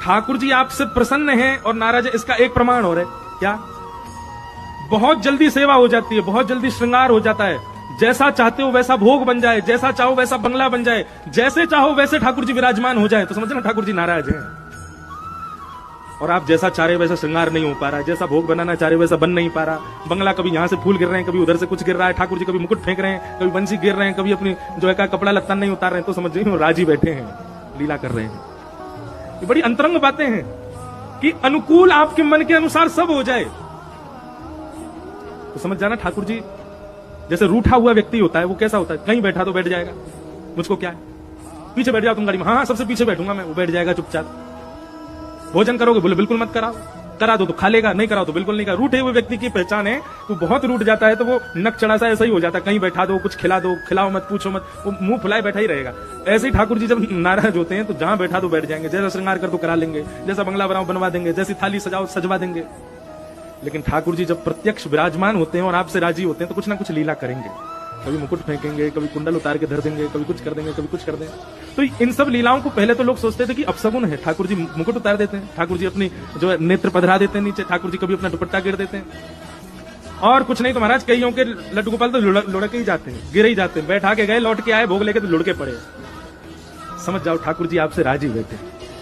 ठाकुर जी आपसे प्रसन्न हैं और नाराज है, इसका एक प्रमाण और है। क्या? बहुत जल्दी सेवा हो जाती है, बहुत जल्दी श्रृंगार हो जाता है। जैसा चाहते हो वैसा भोग बन जाए, जैसा चाहो वैसा बंगला बन जाए, जैसे चाहो वैसे ठाकुर जी विराजमान हो जाए, तो समझना ठाकुर जी नाराज हैं। और आप जैसा चाह रहे वैसा श्रृंगार नहीं हो पा रहा है, जैसा भोग बनाना चाह रहे वैसा बन नहीं पा रहा। बंगला कभी यहां से फूल गिर रहे हैं, कभी उधर से कुछ गिर रहा है, ठाकुर जी कभी मुकुट फेंक रहे हैं, कभी बंसी गिर रहे हैं, कभी अपनी जो है का कपड़ा लत्ता नहीं उतार रहे हैं, तो समझ रहे राजी बैठे हैं, लीला कर रहे हैं। ये बड़ी अंतरंग बातें हैं कि अनुकूल आपके मन के अनुसार सब हो जाए, तो समझ जाना ठाकुर जी जैसे रूठा हुआ व्यक्ति होता है, वो कैसा होता है, कहीं बैठा तो बैठ जाएगा, मुझको क्या है, पीछे बैठ जाओ तुम गाड़ी में, हाँ सबसे पीछे बैठूंगा मैं, वो बैठ जाएगा चुपचाप। भोजन करोगे, बोले बिल्कुल मत कराओ, करा दो तो खा लेगा, नहीं कराओ तो बिल्कुल नहीं करा। रूठे हुए व्यक्ति की पहचान है, वो बहुत रूठ जाता है तो वो नक चढ़ा सा ऐसा ही हो जाता है, कहीं बैठा दो, कुछ खिला दो, खिलाओ मत, पूछो मत, वो मुंह फुलाए बैठा ही रहेगा। ऐसे ही ठाकुर जी जब नाराज होते हैं तो जहां बैठा तो बैठ जाएंगे, जैसा श्रृंगार कर तो करा लेंगे, जैसा बंगला बनाओ बनवा देंगे, जैसी थाली सजाओ सजवा देंगे। लेकिन ठाकुर जी जब प्रत्यक्ष विराजमान होते हैं और आपसे राजी होते हैं तो कुछ ना कुछ लीला करेंगे, कभी मुकुट फेंकेंगे, कभी कुंडल उतार के धर देंगे, कभी कुछ कर देंगे, कभी कुछ कर देंगे। तो इन सब लीलाओं को पहले तो लोग सोचते थे कि अपशगुन है, ठाकुर जी मुकुट उतार देते हैं, ठाकुर जी अपनी जो है नेत्र पधरा देते हैं नीचे, ठाकुर जी कभी अपना दुपट्टा गिर देते हैं, और कुछ नहीं तो महाराज कईयों के लड्डू गोपाल तो लुढ़क ही जाते हैं, गिर ही जाते हैं, बैठा के गए, लौट के आए, भोग लेके तो लुढ़के पड़े। समझ जाओ ठाकुर जी आपसे राजी बैठे।